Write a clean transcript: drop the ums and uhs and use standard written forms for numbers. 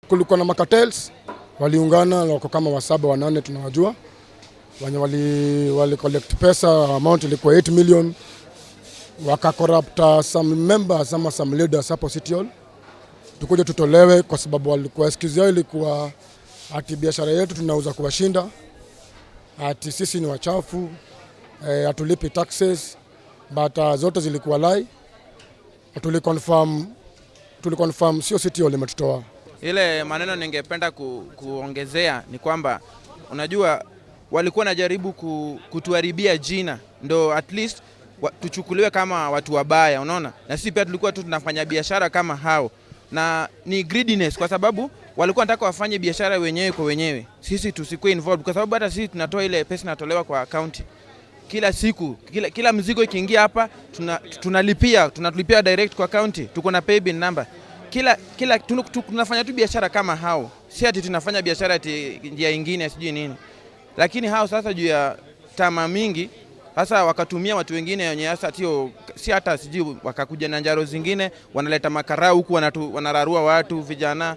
kulikuwa na makatels waliungana, wako kama wasaba wanane tunawajua, wenye wali collect pesa, amount ilikuwa 8 million, waka corrupt some members ama some leaders hapo City Hall. Tukuje tutolewe kwa sababu walikuwa excuse yao ilikuwa ati biashara yetu tunauza kuwashinda, ati sisi ni wachafu, hatulipi taxes, but zote zilikuwa lie. Tuliconfirm sio City Hall imetutoa. Ile maneno ningependa kuongezea ni kwamba unajua walikuwa najaribu kutuharibia jina, ndo at least tuchukuliwe kama watu wabaya, unaona? Na sisi pia tulikuwa tu tunafanya biashara kama hao, na ni greediness kwa sababu walikuwa wanataka wafanye biashara wenyewe kwa wenyewe, sisi tusikuwe involved, kwa sababu hata sisi tunatoa ile pesa inatolewa kwa account kila siku, kila mzigo ikiingia hapa tunalipia direct kwa account, tuko na pay bill number. Tunafanya tu biashara kama hao, si ati tunafanya biashara ati njia nyingine sijui nini. Lakini hao sasa juu ya tamaa mingi sasa wakatumia watu wengine wenye hasa si hata sijui, wakakuja na njaro zingine, wanaleta makarau huku wanararua watu vijana.